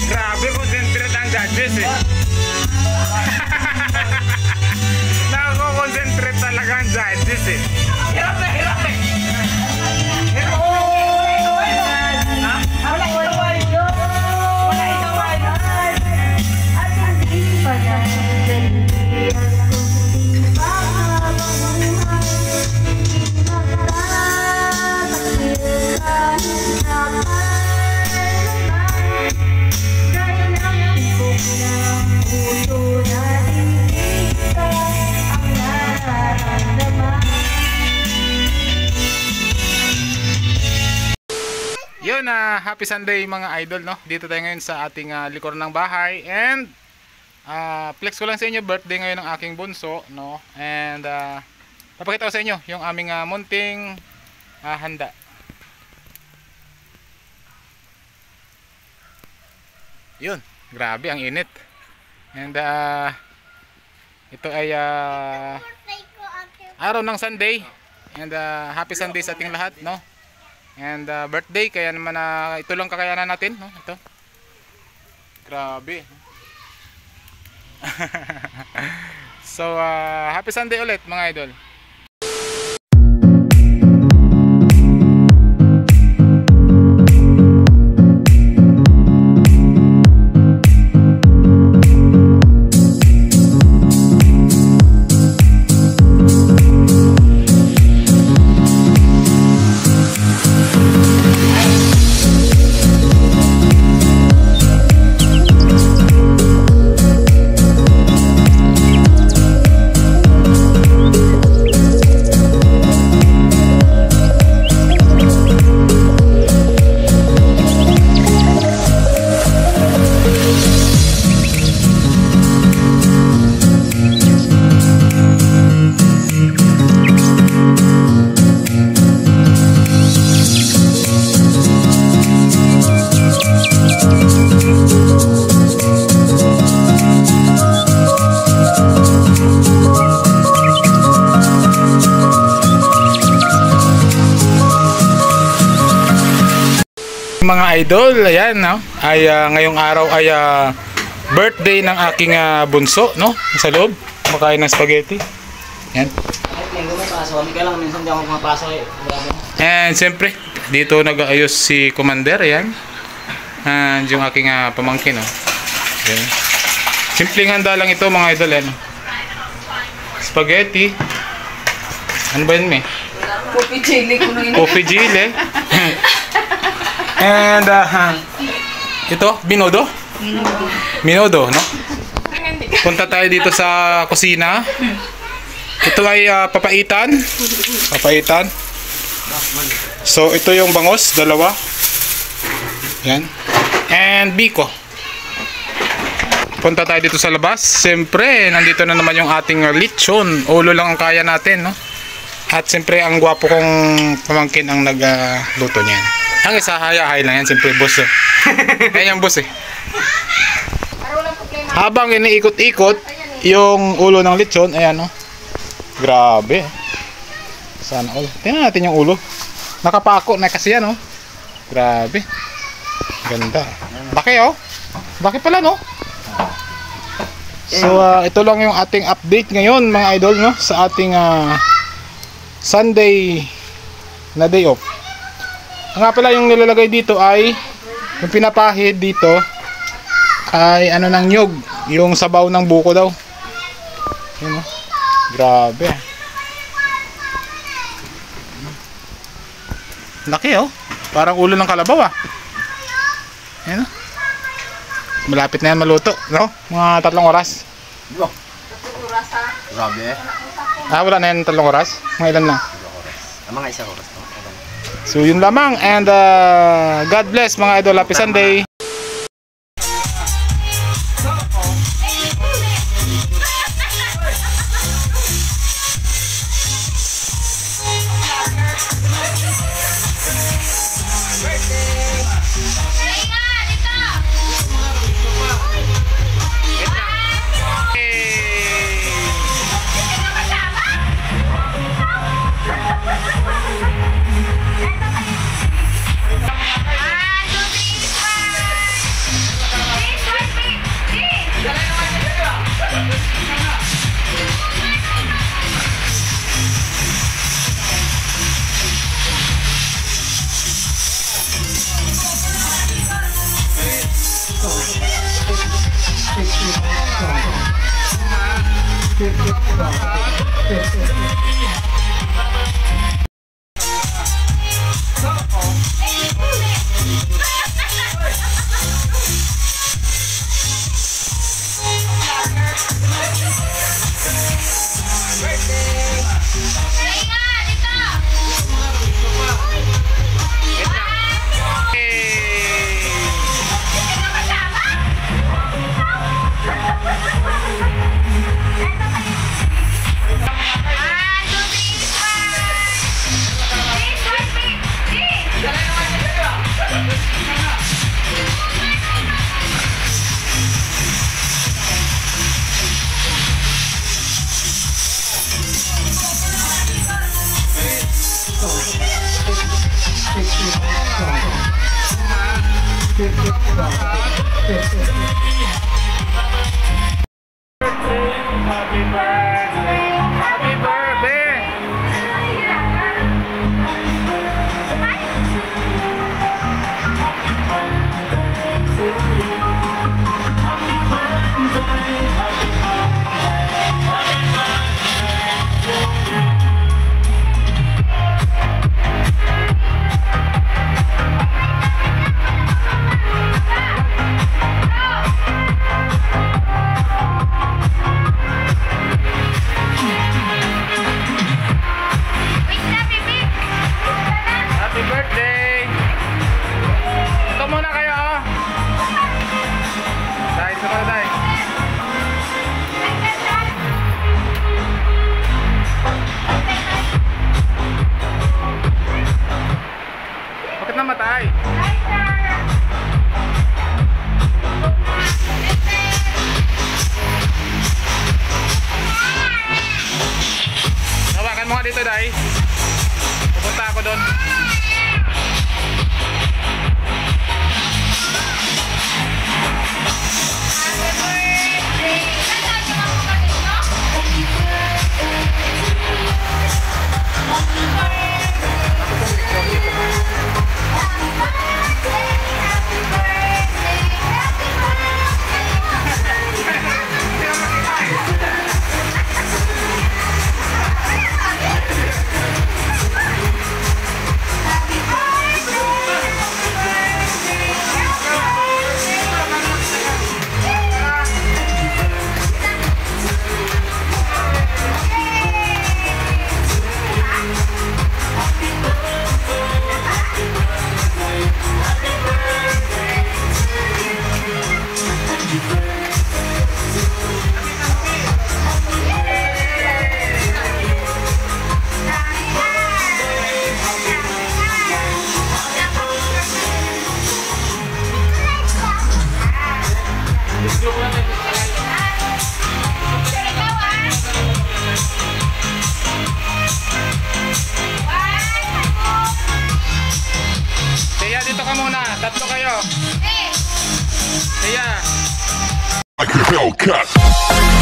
Grabe, concentrate ang judges eh. Nako-concentrate talaga ang judges eh. Hirap na, hirap eh. Yun, happy Sunday mga idol, no? Dito tayo ngayon sa ating likod ng bahay. And flex ko lang sa inyo, birthday ngayon ng aking bunso, no? And papakita ko sa inyo yung aming munting handa. Yun, grabe ang init. And ito ay araw ng Sunday. And happy Sunday sa ating lahat, no? And birthday, kaya naman ito lang kakayanan natin, no? Ito. Grabe. So happy Sunday ulit mga idol. Mga idol, ayan, no? Ay ngayong araw ay birthday ng aking bunso, no? Sa loob, kumakain ng spaghetti. Yan. And siyempre, dito nag-aayos si Commander, ayan. And yung aking pamangkin, no? Ayan. Simpleng handa lang ito mga idol, ayan. Spaghetti. Ano ba yun, me? Coffee chili. Coffee chili. And ito, binodo? Minodo, no? Punta tayo dito sa kusina. Ito ay papaitan. Papaitan. So ito yung bangos, dalawa. Yan. And biko. Punta tayo dito sa labas. Siyempre, nandito na naman yung ating lechon. Ulo lang ang kaya natin, no? At siyempre, ang gwapo kong pamangkin ang nagluto niyan. Ang isa, hayahay lang yan, siyempre, boss. Yan yung boss eh. Habang iniikot-ikot yung ulo ng lechon, ayan, no? Grabe. Sana all. Tingnan natin yung ulo. Nakapako na kasi yan, no? Grabe. Ganda. Laki, oh. Laki pala, no? So, ito lang yung ating update ngayon, mga idol, no? Sa ating Sunday na day off. Nga pala yung nilalagay dito ay yung pinapahid dito ay ano ng nyug, yung sabaw ng buko daw. Yun, oh. Grabe. Laki, oh. Parang ulo ng kalabaw, ah. Yan, oh. Malapit na yan maluto, no? Mga 3 oras. 3 oras, ha? Grabe. Wala na yan 3 oras? Mga ilan na? Mga 1 oras. So yun lamang, and God bless mga idol. Happy Sunday. Happy birthday! Happy birthday! Ito muna kayo, oh. Dahil ito pala, dahil. Bakit namatay? Hawakan mo nga dito, dahil. Pupunta ako doon. Kaya dito ka muna, tatlo kayo. Kaya Like a Hellcat.